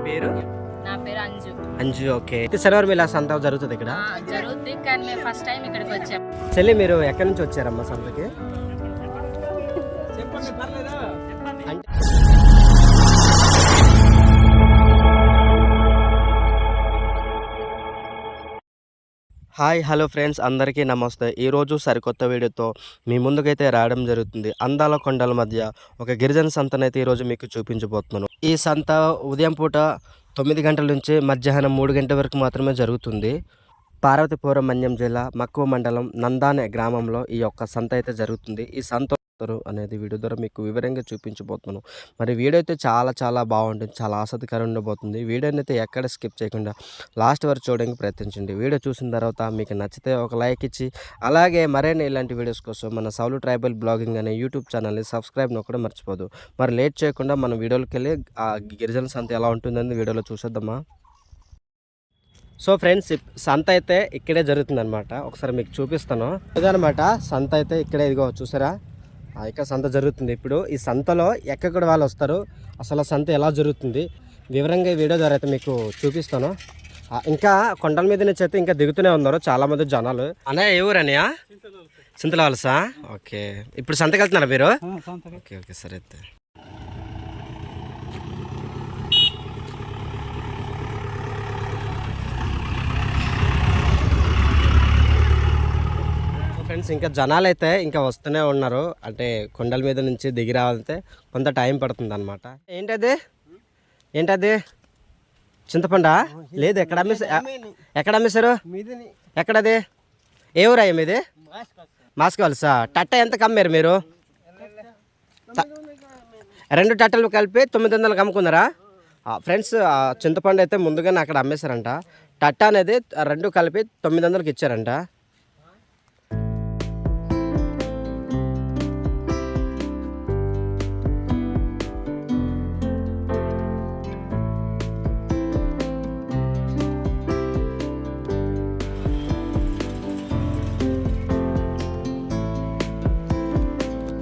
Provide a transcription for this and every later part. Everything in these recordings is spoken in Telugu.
పేరు? నా పేరు అంజు. అంజు, ఓకే. శనివారం ఇలా సంత జరుగుతుంది ఇక్కడ? జరుగుతుంది, కానీ మేము ఫస్ట్ టైం ఇక్కడికి వచ్చాం. చెల్లి, మీరు ఎక్కడి నుంచి వచ్చారమ్మా సంతకి? హాయ్, హలో ఫ్రెండ్స్, అందరికీ నమస్తే. ఈరోజు సరికొత్త వీడియోతో మీ ముందుకైతే రావడం జరుగుతుంది. అందాల కొండల మధ్య ఒక గిరిజన సంతనైతే ఈరోజు మీకు చూపించబోతున్నాను. ఈ సంత ఉదయం పూట 9 గంటల నుంచి మధ్యాహ్నం 3 గంటల వరకు మాత్రమే జరుగుతుంది. పార్వతీపురం మన్యం జిల్లా మక్కువ మండలం నందానే గ్రామంలో ఈ యొక్క సంత అయితే జరుగుతుంది. ఈ సంత అనేది వీడియో ద్వారా మీకు వివరంగా చూపించబోతున్నాను. మరి వీడియో అయితే చాలా బాగుంటుంది, చాలా ఆసక్తికరంగా ఉండబోతుంది. వీడియోని అయితే ఎక్కడ స్కిప్ చేయకుండా లాస్ట్ వరకు చూడడానికి ప్రయత్నించండి. వీడియో చూసిన తర్వాత మీకు నచ్చితే ఒక లైక్ ఇచ్చి, అలాగే మరిన్ని ఇలాంటి వీడియోస్ కోసం మన సౌలు ట్రైబల్ బ్లాగింగ్ అనే యూట్యూబ్ ఛానల్ని సబ్స్క్రైబ్ నొక్కడం మర్చిపోదు. మరి లేట్ చేయకుండా మన వీడియోలోకి వెళ్ళి ఆ గిరిజన సంత ఎలా ఉంటుందని వీడియోలో చూసేద్దామా. సో ఫ్రెండ్స్, సంత అయితే ఇక్కడే జరుగుతుంది అనమాట. ఒకసారి మీకు చూపిస్తాను. ఇదనమాట సంత అయితే ఇక్కడే, ఇదిగో చూసారా, ఇక్కడ సంత జరుగుతుంది. ఇప్పుడు ఈ సంతలో ఎక్కడ వాళ్ళు వస్తారు, అసలు సంత ఎలా జరుగుతుంది వివరంగా ఈ వీడియో ద్వారా అయితే మీకు చూపిస్తాను. ఇంకా కొండల మీద నుంచి అయితే ఇంకా దిగుతూనే ఉన్నారు చాలామంది జనాలు. అన్నయ్య, ఏ ఊరు అన్నయ్య? చింతలవలసా? ఓకే. ఇప్పుడు సంతకి వెళ్తున్నారా మీరు? ఓకే సరే అయితే. ఫ్రెండ్స్, ఇంకా జనాలు అయితే ఇంకా వస్తూనే ఉన్నారు. అంటే కొండల మీద నుంచి దిగి రావాలంటే కొంత టైం పడుతుంది అనమాట. ఏంటది చింతపండా? లేదు, ఎక్కడ అమ్మేశారు? ఎక్కడది? ఏ ఊరయ్యా మీది? మాస్కోవల్సా? టట్ట ఎంత కమ్మారు మీరు? 2 టట్టలు కలిపి 900 అమ్ముకున్నారా? ఫ్రెండ్స్, చింతపండు అయితే ముందుగానే అక్కడ అమ్మేశారంట. టట్ట అనేది 2 కలిపి 900కి ఇచ్చారంట.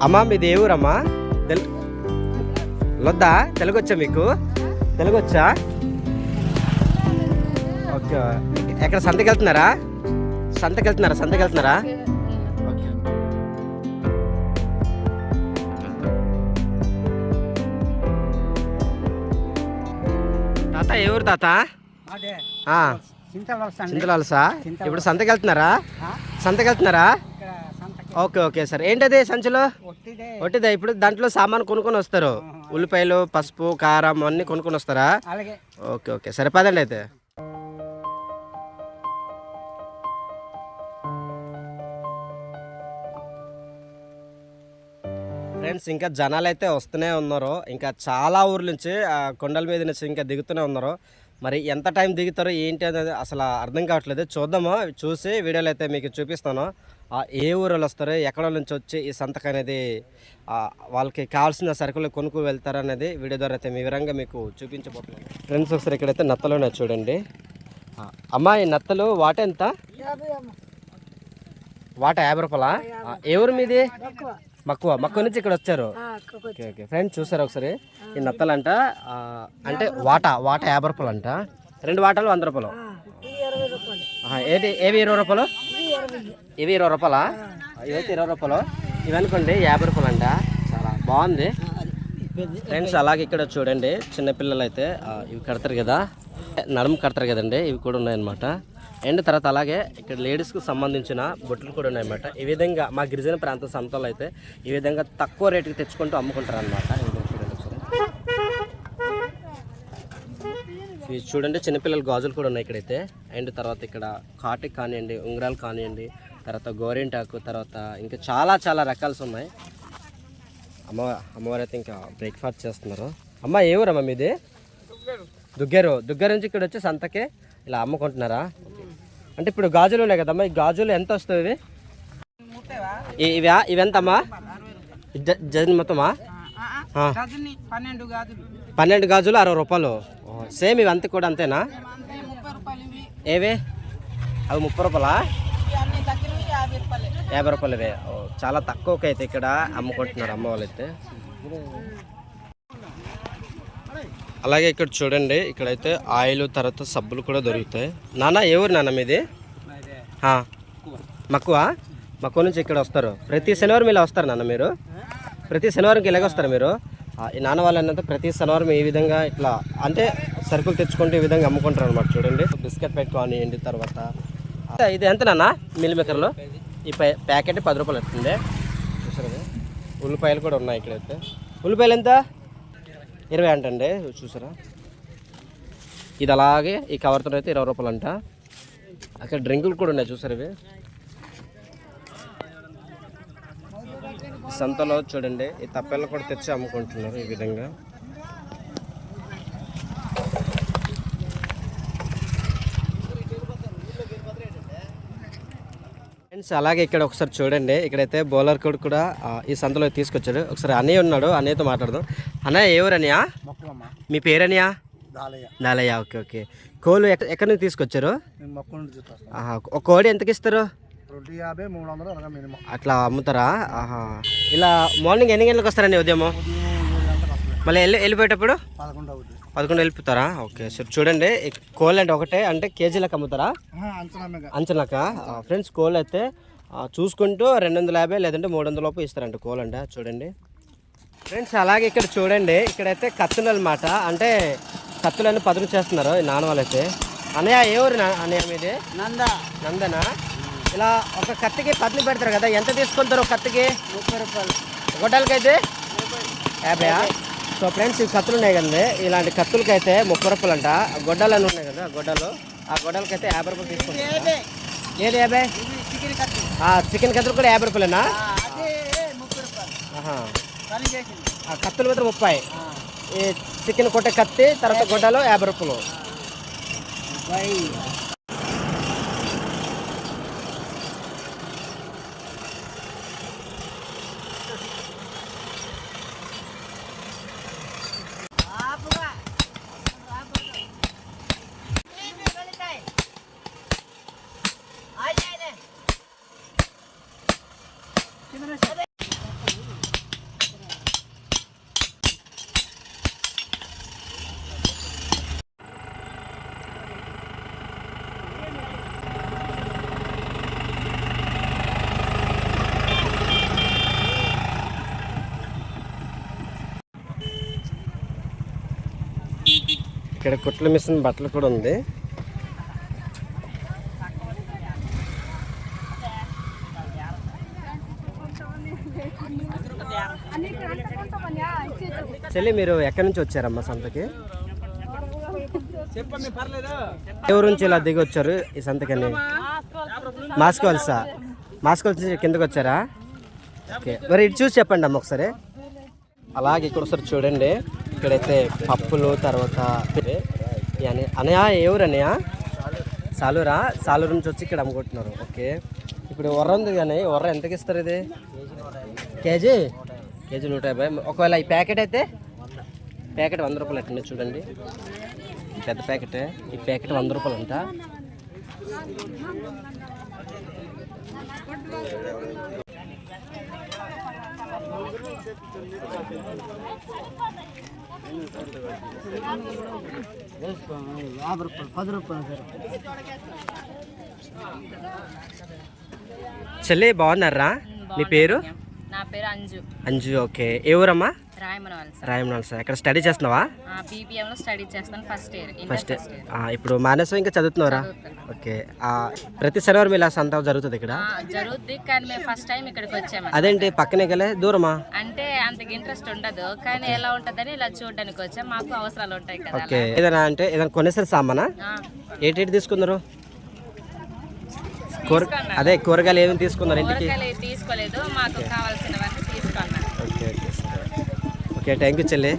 అమ్మా, మీది ఏ ఊరమ్మా? లొద్దా? తెలుగు వచ్చా మీకు? తెలుగు వచ్చా? ఓకే. ఎక్కడ సంతకి వెళ్తున్నారా? సంతకి వెళ్తున్నారా? ఓకే. తాత, ఏ ఊరు తాత? చింతలవలసా? ఇప్పుడు సంతకి వెళ్తున్నారా? ఓకే సరే. ఏంటది సంచిలో? ఒట్టిదే. ఇప్పుడు దాంట్లో సామాన్ కొనుక్కొని వస్తారు, ఉల్లిపాయలు, పసుపు, కారం అన్నీ కొనుక్కొని వస్తారా? ఓకే సరే, పదండి అయితే. ఫ్రెండ్స్, ఇంకా జనాలు అయితే వస్తూనే ఉన్నారు. ఇంకా చాలా ఊర్ల నుంచి కొండల మీద నుంచి ఇంకా దిగుతూనే ఉన్నారు. మరి ఎంత టైం దిగుతారో ఏంటి అనేది అసలు అర్థం కావట్లేదు. చూద్దాము, చూసి వీడియోలో అయితే మీకు చూపిస్తాను. ఏ ఊరు వస్తారు, ఎక్కడ నుంచి వచ్చి ఈ సంతకు అనేది వాళ్ళకి కావాల్సిన సరుకులు కొనుక్కు వెళ్తారు అనేది వీడియో ద్వారా అయితే వివరంగా మీకు చూపించబోతున్నాను. ఫ్రెండ్స్, ఒకసారి ఇక్కడైతే నత్తలోనే చూడండి. అమ్మా, ఈ నత్తలు వాట ఎంత? వాట 50 రూపాయలా? ఏ ఊరు మీది? మక్కువ నుంచి ఇక్కడ వచ్చారు. ఓకే ఫ్రెండ్స్, చూసారు ఒకసారి ఈ నత్తలంట. అంటే వాట 50 రూపాయలు అంట. 2 వాటాలు 100 రూపాయలు. ఏవి 20 రూపాయలు? ఇవి 20 రూపాయలా? ఇవైతే 20 రూపాయలు. ఇవనుకోండి 50 రూపాయలు అంట. చాలా బాగుంది ఫ్రెండ్స్. అలాగే ఇక్కడ చూడండి, చిన్నపిల్లలు అయితే ఇవి కడతారు కదా, నడుము కడతారు కదండి, ఇవి కూడా ఉన్నాయన్నమాట. అండ్ తర్వాత అలాగే ఇక్కడ లేడీస్కి సంబంధించిన బొట్లు కూడా ఉన్నాయన్నమాట. ఈ విధంగా మా గిరిజన ప్రాంత సంతలో అయితే ఈ విధంగా తక్కువ రేటుకి తెచ్చుకుంటూ అమ్ముకుంటారు అనమాట. ఇవి చూడండి, చిన్నపిల్లల గాజులు కూడా ఉన్నాయి ఇక్కడైతే. అండ్ తర్వాత ఇక్కడ కాటికి కానివ్వండి, ఉంగరాలు కానివ్వండి, తర్వాత గోరింటాకు, తర్వాత ఇంకా చాలా రకాలు ఉన్నాయి. అమ్మవారు అయితే ఇంకా బ్రేక్ఫాస్ట్ చేస్తున్నారు. అమ్మ, ఏ ఊరమ్మా మీది? దుగ్గరు నుంచి ఇక్కడ వచ్చి సంతకి ఇలా అమ్ముకుంటున్నారా? అంటే ఇప్పుడు గాజులు ఉన్నాయి కదమ్మా, ఈ గాజులు ఎంత వస్తాయి? ఇవి ఎంతమ్మా జన్ మొత్తమా? 12 గాజులు 60 రూపాయలు. సేమ్ ఇవి అంత కూడా అంతేనా? ఏవే అవి 30 రూపాయలా? 50 రూపాయలవే. చాలా తక్కువకి అయితే ఇక్కడ అమ్ముకుంటున్నారు అమ్మ వాళ్ళు అయితే. అలాగే ఇక్కడ చూడండి, ఇక్కడైతే ఆయిల్ తర్వాత సబ్బులు కూడా దొరుకుతాయి. నాన్న ఏ ఊరు నాన్న మీది? మక్కువ. మక్కువ నుంచి ఇక్కడ వస్తారు ప్రతి శనివారం ఇలా వస్తారు నాన్న మీరు? ప్రతి శనివారంకి ఇలాగ వస్తారు మీరు? ఈ నాన్న వాళ్ళంతా ప్రతి శనివారం ఈ విధంగా ఇట్లా అంటే సరుకులు తెచ్చుకుంటూ ఈ విధంగా అమ్ముకుంటారు అనమాట. చూడండి బిస్కెట్ పెట్టుకొని ఎండి తర్వాత ఇది ఎంత నాన్న మిల్ మేకర్లో? ఈ ప్యాకెట్ 10 రూపాయలు వస్తుంది. చూసారు ఉల్లిపాయలు కూడా ఉన్నాయి ఇక్కడైతే. ఉల్లిపాయలు ఎంత? 20 అంటండి. చూసారా ఇది అలాగే ఈ కవర్తో అయితే 20 రూపాయలు అంట. అక్కడ డ్రింకులు కూడా ఉన్నాయి చూసారు. ఇవి సంతలో చూడండి ఈ తప్పెళ్ళు కూడా తెచ్చి అమ్ముకుంటున్నారు ఈ విధంగా. ఫ్రెండ్స్ అలాగే ఇక్కడ ఒకసారి చూడండి, ఇక్కడైతే బౌలర్ కోడ్ కూడా ఈ సంతలో తీసుకొచ్చాడు. ఒకసారి అన్నయ్య ఉన్నాడు, అన్నయ్యతో మాట్లాడదాం. అన్నయ్య ఎవరు అన్నయ్య? మీ పేరు అన్నయ్య? దాలయ్య. Okay okay. కోళ్ళు ఎక్కడి నుంచి తీసుకొచ్చారు? ఒక కోడి ఎంతకి ఇస్తారు? 250, 300 అట్లా అమ్ముతారా? ఇలా మార్నింగ్ ఎన్ని గంటలకు వస్తారండి? ఉదయం మళ్ళీ వెళ్ళిపోయేటప్పుడు 11 వెళ్ళిపోతారా? Okay sir. చూడండి కోళ్ళు అంటే ఒకటే అంటే కేజీలకు అమ్ముతారా? అంచనాక. ఫ్రెండ్స్ కోళ్ళు అయితే చూసుకుంటూ 250 లేదంటే 300 లోపు ఇస్తారంట కోళ్ళు అంట. చూడండి ఫ్రెండ్స్ అలాగే ఇక్కడ చూడండి, ఇక్కడైతే కత్తులు అనమాట. అంటే కత్తులన్నీ పదును చేస్తున్నారు ఈ నాన్న వాళ్ళైతే. అన్నయ్య ఏ ఊరు అన్నయ్య మీది? నందనా. ఇలా ఒక కత్తికి పదును పెడతారు కదా, ఎంత తీసుకుంటారు ఒక కత్తికి? 30 రూపాయలు. గొడ్డలకైతే 50. సో ఫ్రెండ్స్ ఈ కత్తులు ఉన్నాయి కదండి, ఇలాంటి కత్తులకైతే 30 రూపాయలు అంట. గొడ్డలు అని ఉన్నాయి కదా గొడ్డలు, ఆ గొడ్డలకైతే 50 రూపాయలు తీసుకుంటారు. ఏది 50? చికెన్ కత్తులు కూడా 50 రూపాయలేనా? ఆ కత్తులు మాత్రం 30. ఈ చికెన్ కొట్టే కత్తి తర్వాత గొడ్డలు 50 రూపాయలు. ఇక్కడ కుట్ల మిషన్ బట్టలు కూడా ఉంది. చెల్లి మీరు ఎక్కడి నుంచి వచ్చారమ్మా సంతకి? ఎవరి నుంచి ఇలా దిగి వచ్చారు ఈ సంతకని? మాస్కోల్సా? మాస్కోల్స్ నుంచి కిందకి వచ్చారా? ఓకే మరి ఇటు చూసి చెప్పండి అమ్మ ఒకసారి. అలాగే ఇక్కడ ఒకసారి చూడండి, ఇక్కడైతే పప్పులు తర్వాత అనయా ఎవరు అన్నయ్య? సాలూరా? సాలూరు నుంచి వచ్చి ఇక్కడ అమ్ముకుంటున్నారు. ఓకే ఇప్పుడు ఒర్ర ఉంది కానీ ఒర్ర ఎంతకి ఇస్తారు? ఇది కేజీ 150. ఒకవేళ ఈ ప్యాకెట్ అయితే ప్యాకెట్ 100 రూపాయలు అట్టండి. చూడండి పెద్ద ప్యాకెట్, ఈ ప్యాకెట్ 100 రూపాయలు అంట. చెల్లి బాగున్నారా? మీ పేరు? నా పేరు అంజు. అంజు. ఓకే ఏ ఊరమ్మా? రాయమనవల్ సార్. ఎక్కడ స్టడీ చేస్తున్నావా? బీపీఎం లో స్టడీ చేస్తాను. First year. ఇప్పుడు మానేసం ఇంకా చదువుతున్నారా? ఓకే ప్రతి శనివారం ఇలా సంత జరుగుతుంది ఇక్కడ? జరుగుద్ది కానీ మేము ఫస్ట్ టైం ఇక్కడికి వచ్చాము. అదేంటి పక్కనే గలే దూరమా? అంటే అంత ఇంట్రెస్ట్ ఉండదు కానీ ఎలా ఉంటదని ఇలా చూడడానికి వచ్చాం. మాకు అవసరాలు ఉంటాయి కదా. ఓకే ఏదైనా అంటే ఏదైనా కొనేసరి సామానా? ఏంటి తీసుకున్నారు? అదే కూరగాయలు ఏమేమి తీసుకున్నారు ఇంటికి? తీసుకోలేదు, మాకు కావాల్సినవన్నీ తీసుకున్నాను. Okay okay okay thank you చెల్లి.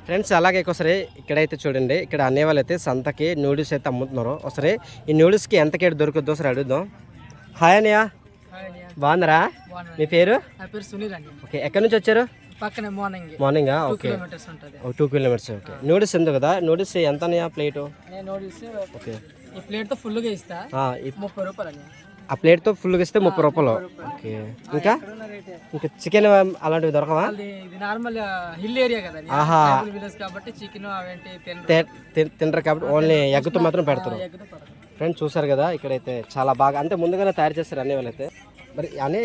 ఫ్రెండ్స్ అలాగే ఒకసారి ఇక్కడైతే చూడండి, ఇక్కడ అనేవాళ్ళు అయితే సంతకి నూడిల్స్ అయితే అమ్ముతున్నారు. ఒకసారి ఈ నూడిల్స్కి ఎంత కేటు దొరుకుతుందో ఒకసారి అడుగుదాం. హాయ్ అన్నయ్య, బాగున్నారా? మీ పేరు? సునీల్ అండి. ఓకే ఎక్కడి నుంచి వచ్చారు? పక్కనే మార్నింగా. Okay 2 kilometres. ఓకే నూడిల్స్ ఎందుకు కదా? నూడిల్స్ ఎంత అన్నయ్య ప్లేటు? నూడిల్స్ ఓకే ఈ ప్లేట్తో ఫుల్గా ఇస్తా 30 రూపాయలు. ఆ ప్లేట్తో ఫుల్గా ఇస్తే 30 రూపాయలు. ఓకే. ఇంకా ఇంకా చికెన్ అలాంటివి దొరకవా? ఇది నార్మల్ హిల్ ఏరియా కదా ఆహా. విలేజ్ కాబట్టి చికెన్ అవేంటి తినరు కాబట్టి ఓన్లీ ఎగ్తో మాత్రం పెడతారు. ఫ్రెండ్స్ చూసారు కదా, ఇక్కడైతే చాలా బాగా అంటే ముందుగానే తయారు చేస్తారు అన్ని వాళ్ళైతే. మరి అనే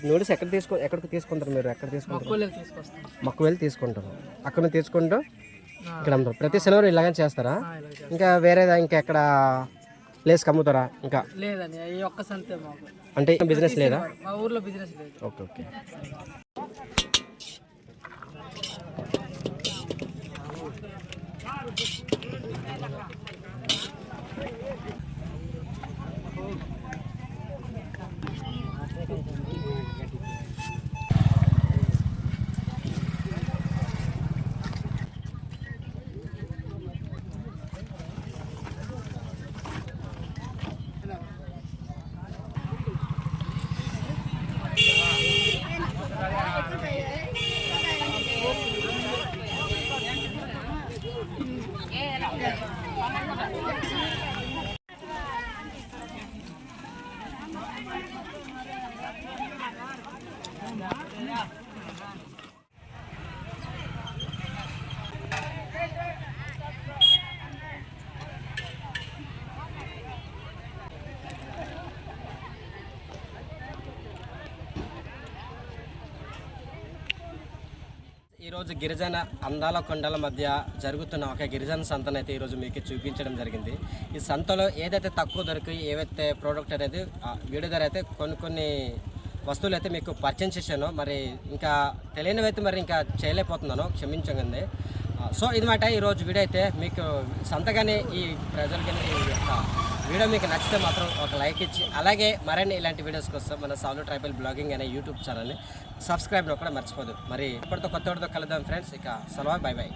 నూడిల్స్ ఎక్కడికి తీసుకుంటారు మీరు? ఎక్కడ తీసుకుంటారు? తీసుకొస్తాం. మక్కు వెళ్ళి తీసుకుంటారు. అక్కడ నుంచి తీసుకుంటూ ఇక్కడ అమ్ముతారు. ప్రతి సిల్వర్ ఇలాగనే చేస్తారా? ఇంకా వేరేదా ఇంకా ఎక్కడ ప్లేస్కి అమ్ముతారా? ఇంకా లేదండి ఈ ఒక్క సంతే మాకు. అంటే బిజినెస్ లేదా? మా ఊర్లో బిజినెస్ లేదు. Okay okay. ఈరోజు గిరిజన అందాల కొండల మధ్య జరుగుతున్న ఒక గిరిజన సంతను అయితే ఈరోజు మీకు చూపించడం జరిగింది. ఈ సంతలో ఏదైతే తక్కువ ధరకు ఏవైతే ప్రోడక్ట్ అనేది వీడియో ధర అయితే కొన్ని వస్తువులు అయితే మీకు పరిచయం చేశాను. మరి ఇంకా తెలియనివైతే మరి ఇంకా చేయలేకపోతున్నాను, క్షమించండి. సో ఇది మాట ఈరోజు వీడియో అయితే మీకు సంతగానే ఈ ప్రజలకి ఈ యొక్క వీడియో మీకు నచ్చితే మాత్రం ఒక లైక్ ఇచ్చి అలాగే మరిన్ని ఇలాంటి వీడియోస్ కోసం మన సాల్వ్ ట్రైబల్ బ్లాగింగ్ అనే యూట్యూబ్ ఛానల్ని సబ్స్క్రైబ్ కూడా మర్చిపోదు. మరి ఇప్పటితో కొత్త కలుద్దాం ఫ్రెండ్స్. ఇక సెలవు, బై బై.